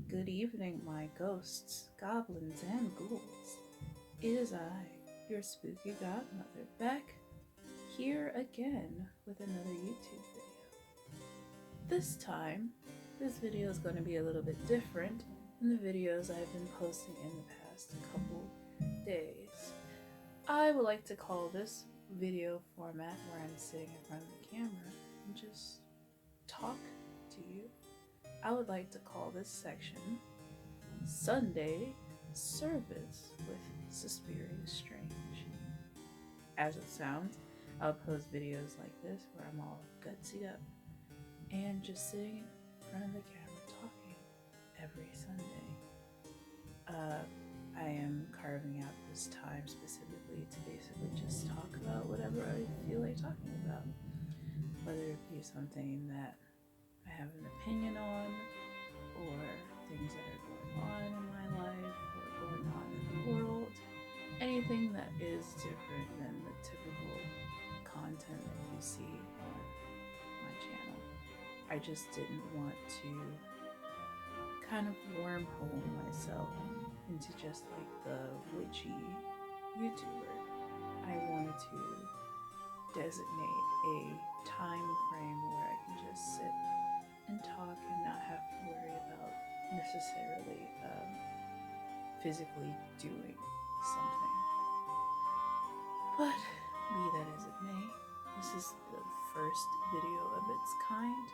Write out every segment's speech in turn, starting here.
Good evening, my ghosts, goblins, and ghouls. It is I, your spooky godmother, back here again with another YouTube video. This time, this video is going to be a little bit different than the videos I've been posting in the past couple days. I would like to call this video format where I'm sitting in front of the camera and just talk to you. I would like to call this section Sunday Service with Suspiria Strange. As it sounds, I'll post videos like this where I'm all gutsy up and just sitting in front of the camera talking every Sunday. I am carving out this time specifically to basically just talk about whatever I feel like talking about, whether it be something that I have an opinion on, or things that are going on in my life, or going on in the world, anything that is different than the typical content that you see on my channel. I just didn't want to kind of wormhole myself into just like the witchy YouTuber. I wanted to designate a time frame where I can just sit and talk and not have to worry about necessarily physically doing something. But be that as it may, this is the first video of its kind.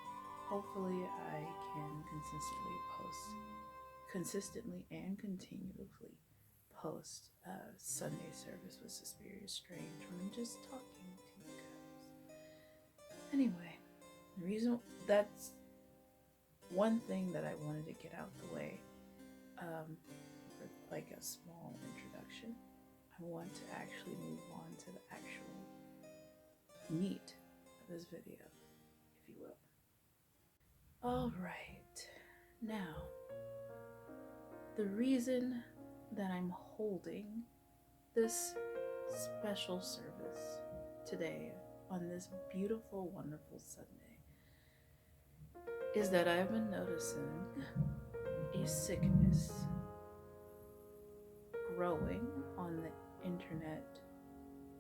Hopefully I can consistently and continually post Sunday Service with Suspiria Strange when I'm just talking to you guys. Anyway, the reason that's one thing that I wanted to get out the way for like a small introduction. I want to actually move on to the actual meat of this video, if you will. Alright, now the reason that I'm holding this special service today on this beautiful, wonderful Sunday is that I've been noticing a sickness growing on the internet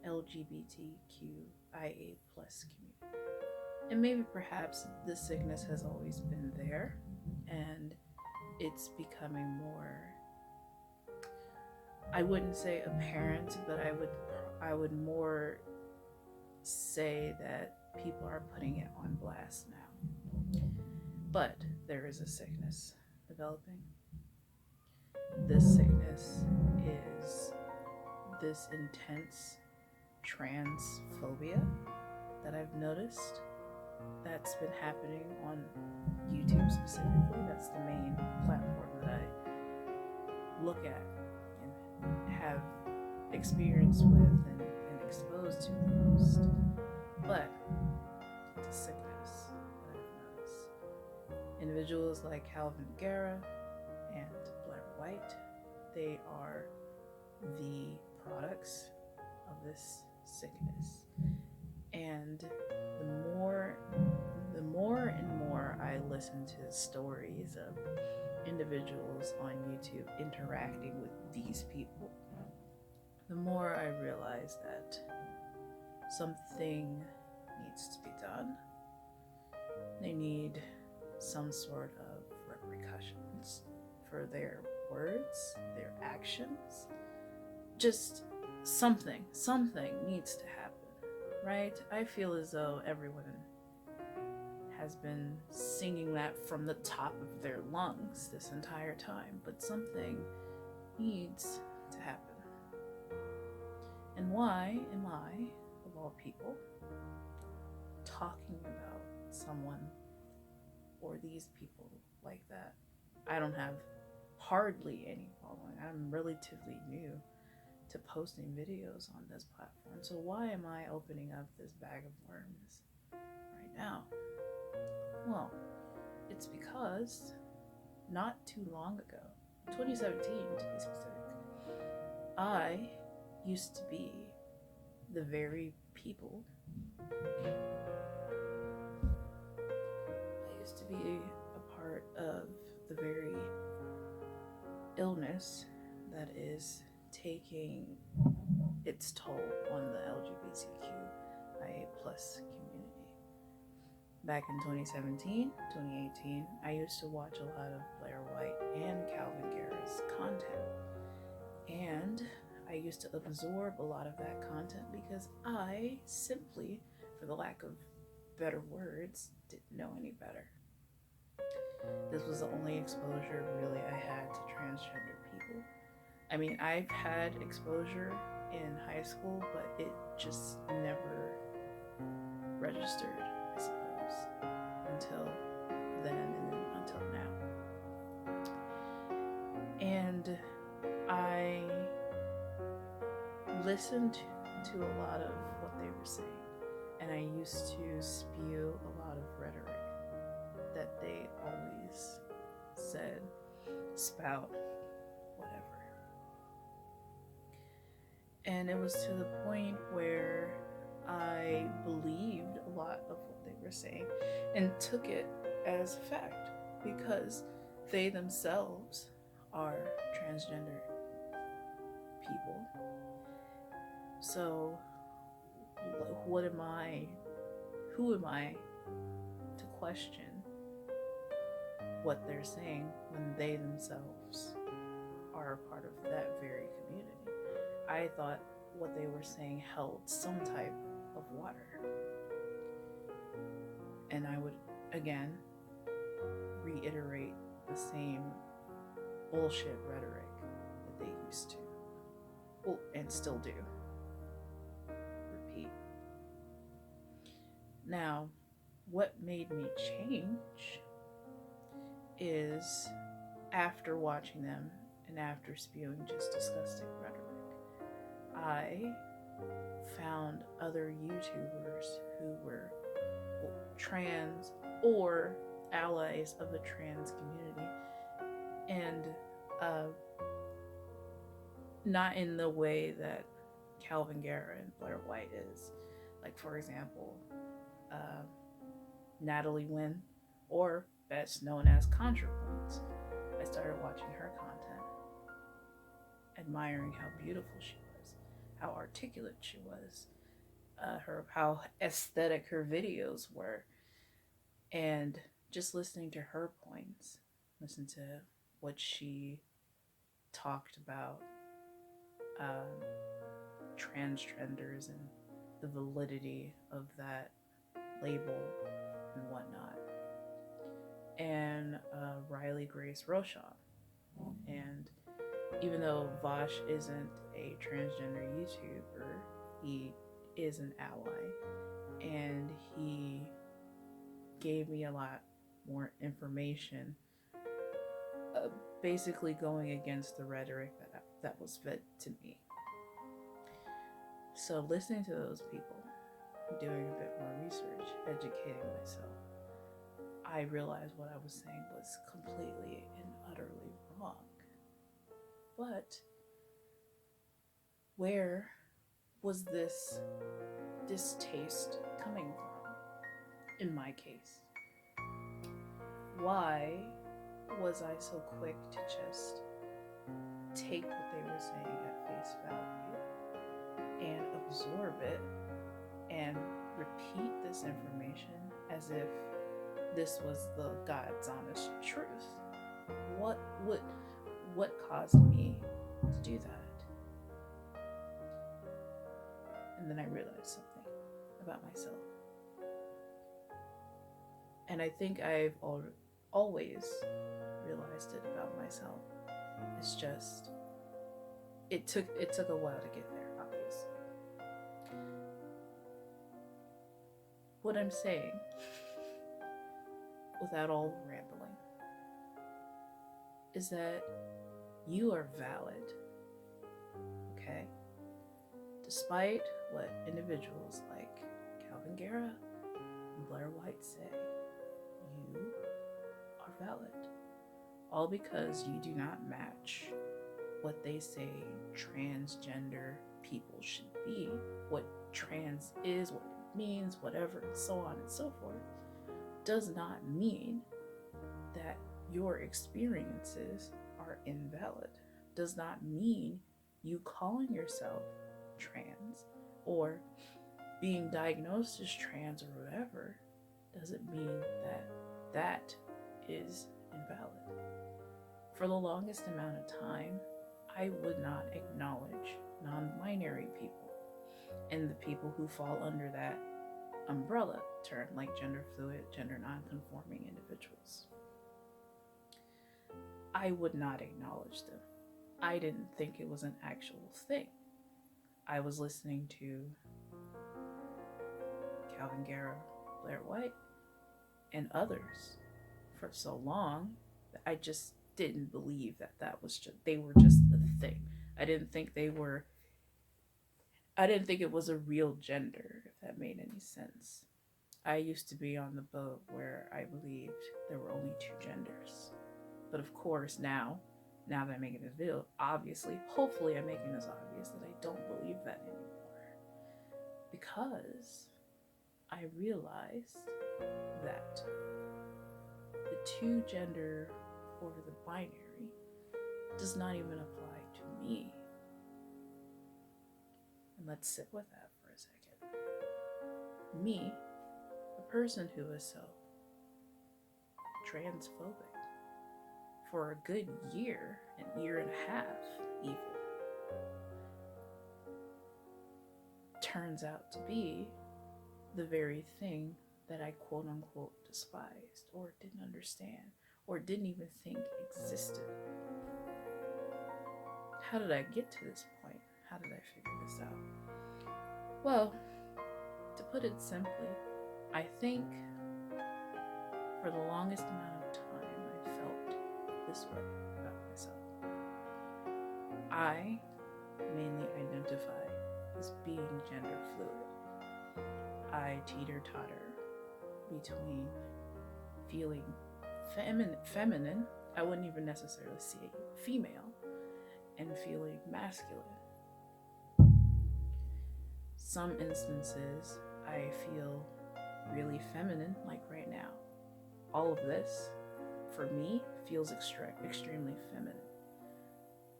LGBTQIA plus community. And maybe perhaps this sickness has always been there and it's becoming more, I wouldn't say apparent, but I would more say that people are putting it on blast now. But there is a sickness developing. This sickness is this intense transphobia that I've noticed that's been happening on YouTube specifically. That's the main platform that I look at and have experience with and exposed to the most. But it's a sickness that I've noticed. Individuals like Calvin Guerra and Blair White, they are the products of this sickness. And the more and more I listen to stories of individuals on YouTube interacting with these people, the more I realize that something needs to be done. They need some sort of repercussions for their words, their actions. Just something needs to happen, right? I feel as though everyone has been singing that from the top of their lungs this entire time, but something needs to happen. And why am I, of all people, talking about someone or these people like that? I don't have hardly any following. I'm relatively new to posting videos on this platform. So why am I opening up this bag of worms right now? Well, it's because not too long ago, 2017 to be specific, I used to be the very people. I used to be a part of the very illness that is taking its toll on the LGBTQIA plus community. Back in 2017, 2018, I used to watch a lot of Blair White and Calvin Garrett's content. And I used to absorb a lot of that content because I simply, for the lack of better words, didn't know any better. This was the only exposure really I had to transgender people. I mean, I've had exposure in high school, but it just never registered, I suppose, until then and then until now. And I listened to a lot of what they were saying, and I used to spew a lot of rhetoric that they always said, spout, whatever. And it was to the point where I believed a lot of what they were saying and took it as fact because they themselves are transgender people. So who am I to question what they're saying when they themselves are a part of that very community? I thought what they were saying held some type of water. And I would, again, reiterate the same bullshit rhetoric that they used to. Well, and still do. Repeat. Now, what made me change is after watching them and after spewing just disgusting rhetoric, I found other YouTubers who were trans or allies of the trans community, and not in the way that Calvin Garrett and Blair White is. Like, for example, Natalie Wynn, or best known as ContraPoints. I started watching her content, admiring how beautiful she was, how articulate she was, how aesthetic her videos were, and just listening to her points, listen to what she talked about transgenders and the validity of that label and whatnot, and Riley Grace Rochon. And even though Vosh isn't a transgender YouTuber, he is an ally, and he gave me a lot more information, basically going against the rhetoric that was fed to me. So listening to those people, doing a bit more research, educating myself, I realized what I was saying was completely and utterly wrong. But where was this distaste coming from in my case? Why was I so quick to just take what they were saying at face value and absorb it and repeat this information as if this was the God's honest truth? What caused me to do that? And then I realized something about myself. And I think I've always realized it about myself. It's just, it took a while to get there, obviously. What I'm saying, without all rambling, is that you are valid, okay? Despite what individuals like Calvin Garrett and Blair White say, you are valid. All because you do not match what they say transgender people should be, what trans is, what it means, whatever, and so on and so forth, does not mean that your experiences are are invalid. Does not mean you calling yourself trans or being diagnosed as trans or whatever doesn't mean that that is invalid. For the longest amount of time, I would not acknowledge non-binary people and the people who fall under that umbrella term, like gender fluid, gender non-conforming individuals. I would not acknowledge them. I didn't think it was an actual thing. I was listening to Calvin Garrow, Blair White, and others for so long that I just didn't believe that was just, they were just a thing. I didn't think it was a real gender, if that made any sense. I used to be on the boat where I believed there were only two genders. But of course now that I'm making this video, hopefully I'm making this obvious that I don't believe that anymore. Because I realized that the two gender or the binary does not even apply to me. And let's sit with that for a second. Me, a person who is so transphobic for a good year, an year and a half even, turns out to be the very thing that I quote unquote despised or didn't understand or didn't even think existed. How did I get to this point? How did I figure this out? Well, to put it simply, I think for the longest amount of time I felt this way about myself. I mainly identify as being gender fluid. I teeter-totter between feeling feminine, I wouldn't even necessarily say female, and feeling masculine. Some instances I feel really feminine, like right now. All of this, for me, feels extremely feminine.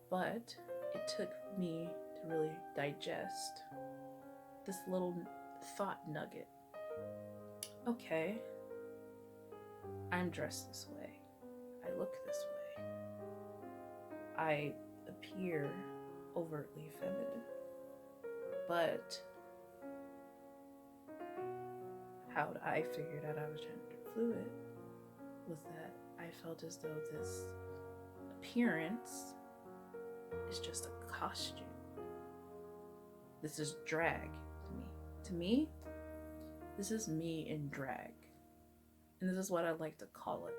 But it took me to really digest this little thought nugget. Okay, I'm dressed this way. I look this way. I appear overtly feminine. But how I figured out I was gender fluid was that I felt as though this appearance is just a costume. This is drag to me. To me, this is me in drag. And this is what I like to call it.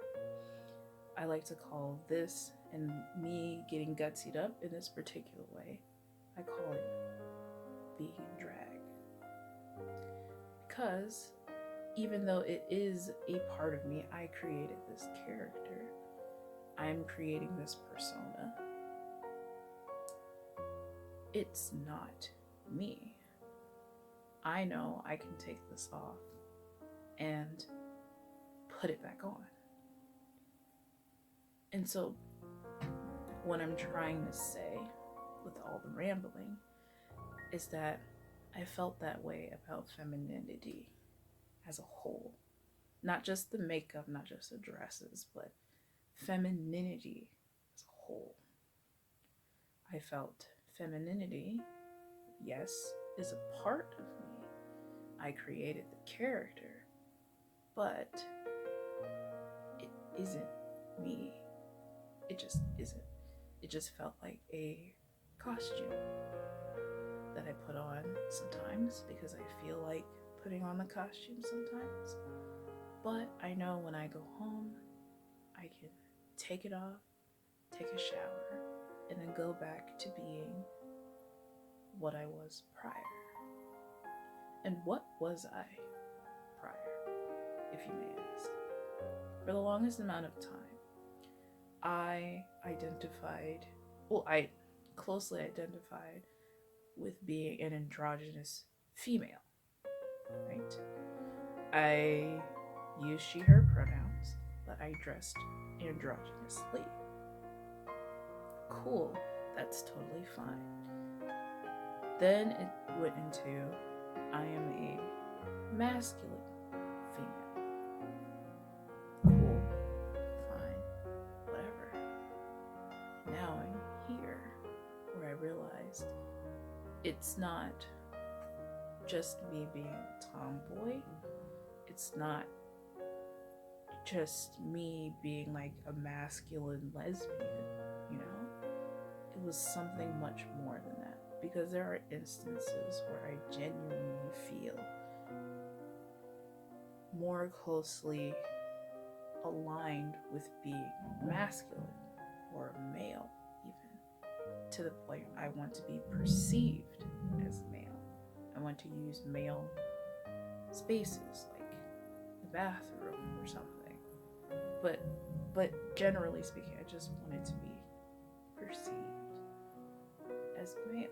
I like to call this and me getting gutsied up in this particular way, I call it being in drag. Because even though it is a part of me, I created this character. I'm creating this persona. It's not me. I know I can take this off and put it back on. And so what I'm trying to say with all the rambling is that I felt that way about femininity as a whole. Not just the makeup, not just the dresses, but femininity as a whole. I felt femininity, yes, is a part of me. I created the character, but it isn't me. It just isn't. It just felt like a costume that I put on sometimes because I feel like putting on the costume sometimes. But I know when I go home, I can take it off, take a shower, and then go back to being what I was prior. And what was I prior, if you may ask? For the longest amount of time, I closely identified with being an androgynous female, right? I used she, her pronouns, but I dressed androgynously. cool, that's totally fine. Then it went into, I am a masculine female. Cool, fine, whatever. Now I'm here where I realized it's not just me being a tomboy. It's not just me being like a masculine lesbian, you know? It was something much more than that. Because there are instances where I genuinely feel more closely aligned with being masculine or male, even to the point I want to be perceived as male. I want to use male spaces like the bathroom or something. But generally speaking, I just wanted to be perceived as male.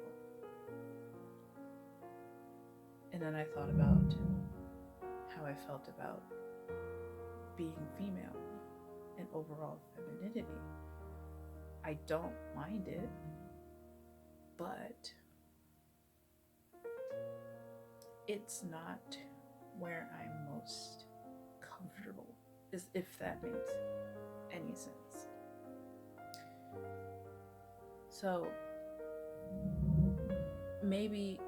And then I thought about how I felt about being female and overall femininity. I don't mind it, but it's not where I'm most comfortable, if that makes any sense. So maybe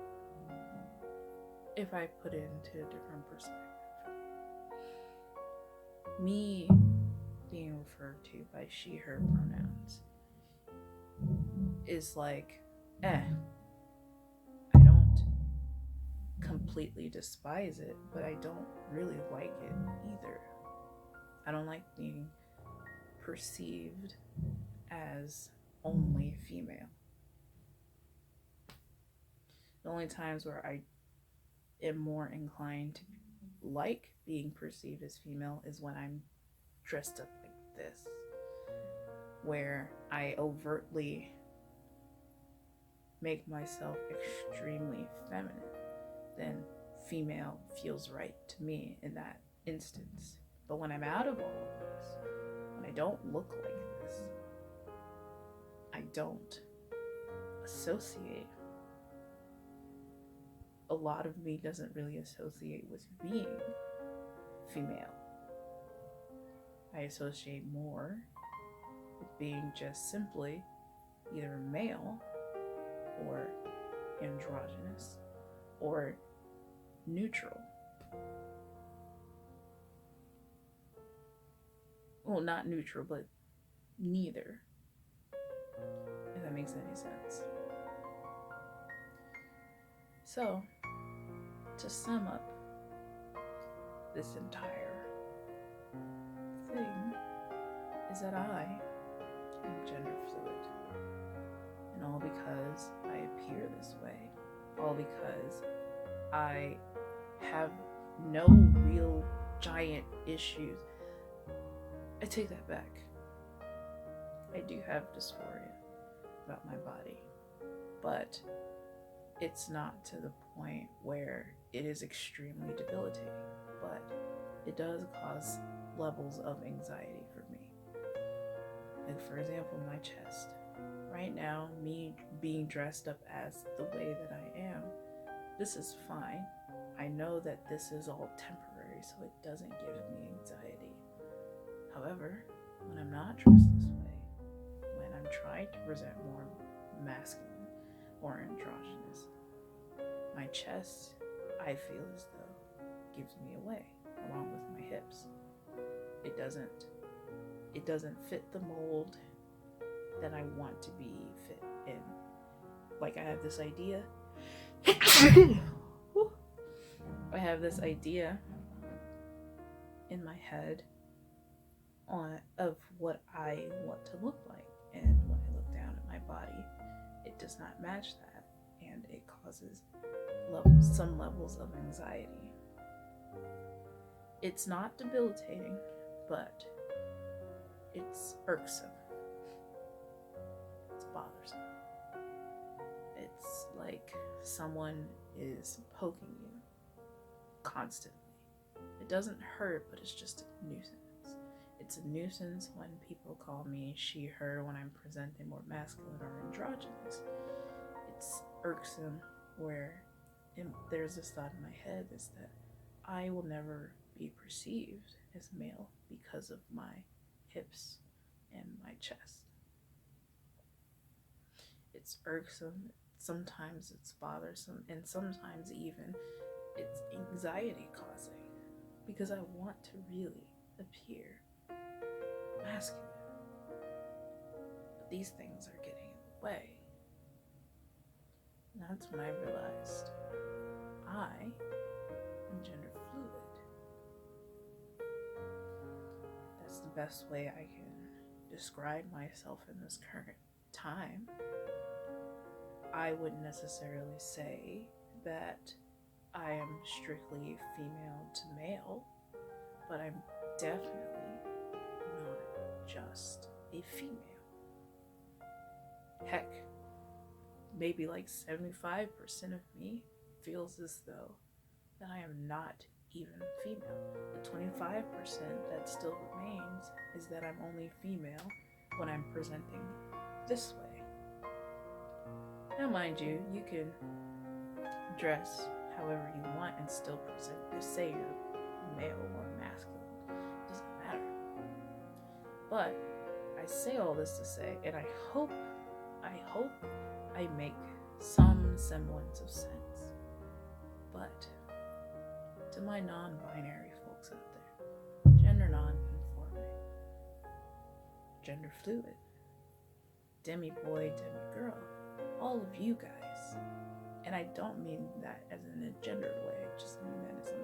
if I put it into a different perspective, me being referred to by she, her pronouns is like, I don't completely despise it, but I don't really like it either. I don't like being perceived as only female. The only times where I am more inclined to like being perceived as female is when I'm dressed up like this, where I overtly make myself extremely feminine. Then female feels right to me in that instance. But when I'm out of all of this, when I don't look like this, I don't associate. A lot of me doesn't really associate with being female. I associate more with being just simply either male or androgynous or neutral. Well, not neutral, but neither. If that makes any sense. So, to sum up this entire thing is that I am gender fluid. And all because I appear this way. All because I have no real giant issues. I take that back. I do have dysphoria about my body. But it's not to the point where it is extremely debilitating, but it does cause levels of anxiety for me. Like, for example, my chest. Right now, me being dressed up as the way that I am, this is fine. I know that this is all temporary, so it doesn't give me anxiety. However, when I'm not dressed this way, when I'm trying to present more masculine or androgynous, my chest, I feel as though, gives me away, along with my hips. It doesn't fit the mold that I want to be fit in. Like, I have this idea. I have this idea in my head of what I want to look like, and when I look down at my body, it does not match that, and it causes some levels of anxiety. It's not debilitating, but it's irksome. It's bothersome. It's like someone is poking you constantly. It doesn't hurt, but it's just a nuisance. It's a nuisance when people call me she, her when I'm presenting more masculine or androgynous. It's irksome where there's this thought in my head is that I will never be perceived as male because of my hips and my chest. It's irksome, sometimes it's bothersome, and sometimes even it's anxiety causing because I want to really appear masculine. But these things are getting in the way. And that's when I realized I am gender fluid. That's the best way I can describe myself in this current time. I wouldn't necessarily say that I am strictly female to male, but I'm definitely not just a female. Heck, maybe like 75% of me feels as though that I am not even female. The 25% that still remains is that I'm only female when I'm presenting this way. Now, mind you, you can dress however you want and still present, just say you're male or masculine. It doesn't matter. But I say all this to say, and I hope I make some semblance of sense. But to my non-binary folks out there, gender non-conforming, gender fluid, demi-boy, demi-girl, all of you guys, and I don't mean that as in a gendered way, I just mean that as an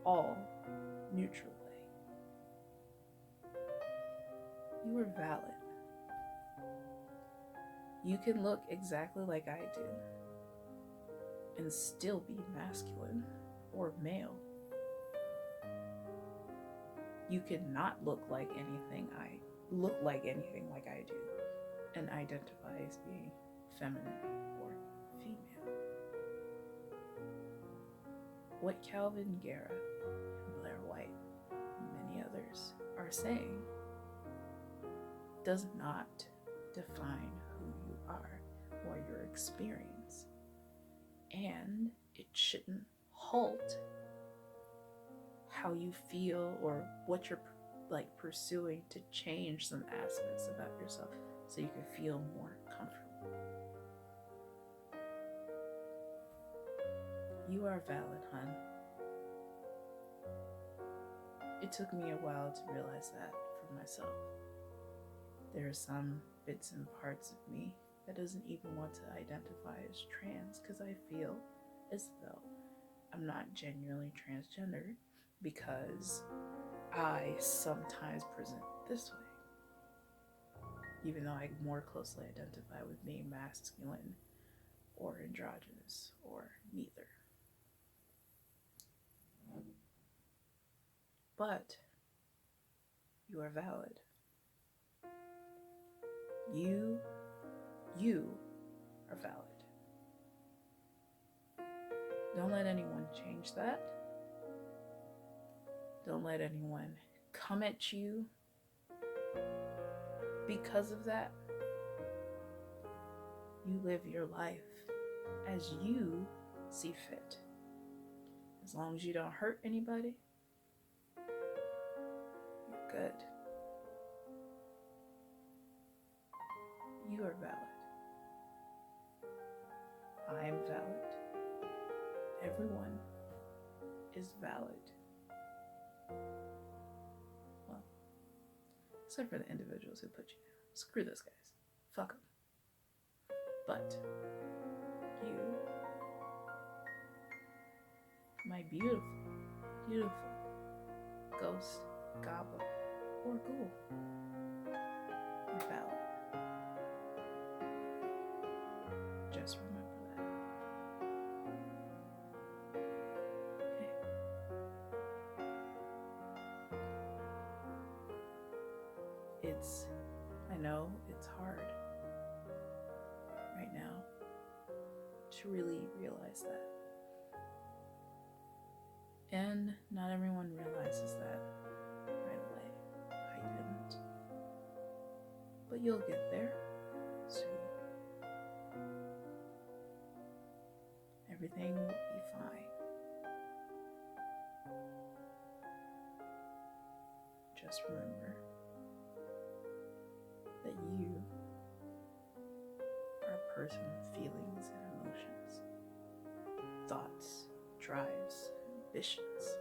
all neutral way. You are valid. You can look exactly like I do and still be masculine or male. You cannot look like anything like I do and identify as being feminine or female. What Calvin Guerra and Blair White and many others are saying does not define who you are or your experience, and it shouldn't halt how you feel or what you're pursuing to change some aspects about yourself so you can feel more comfortable. You are valid, hun. It took me a while to realize that for myself. There are some bits and parts of me that doesn't even want to identify as trans because I feel as though I'm not genuinely transgender because I sometimes present this way, even though I more closely identify with being masculine or androgynous or neither. But you are valid. You are valid. Don't let anyone change that. Don't let anyone come at you because of that. You live your life as you see fit. As long as you don't hurt anybody, you're good. You are valid. I am valid. Everyone is valid. Well, except for the individuals who put you down. Screw those guys. Fuck them. But you, my beautiful, beautiful ghost, goblin, or ghoul, are valid. Just remember that. Okay. I know it's hard right now to really realize that. And not everyone realizes that right away. I did. you'll get there soon. Everything will be fine. Just remember that you are a person with feelings and emotions, thoughts, drives, ambitions.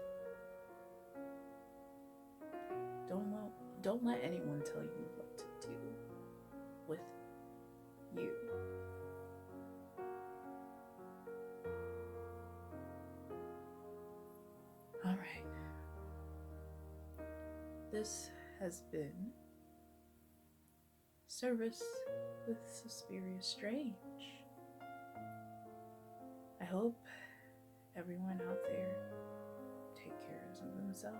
Don't let anyone tell you what to do with you. All right. This has been Service with Suspiria Strange. I hope everyone out there take care of themselves.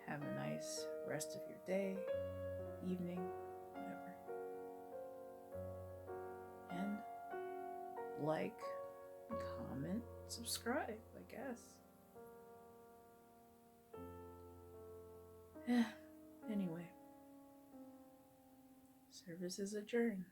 Have a nice rest of your day, evening, whatever. And like, comment, subscribe, I guess. Anyway, service is adjourned.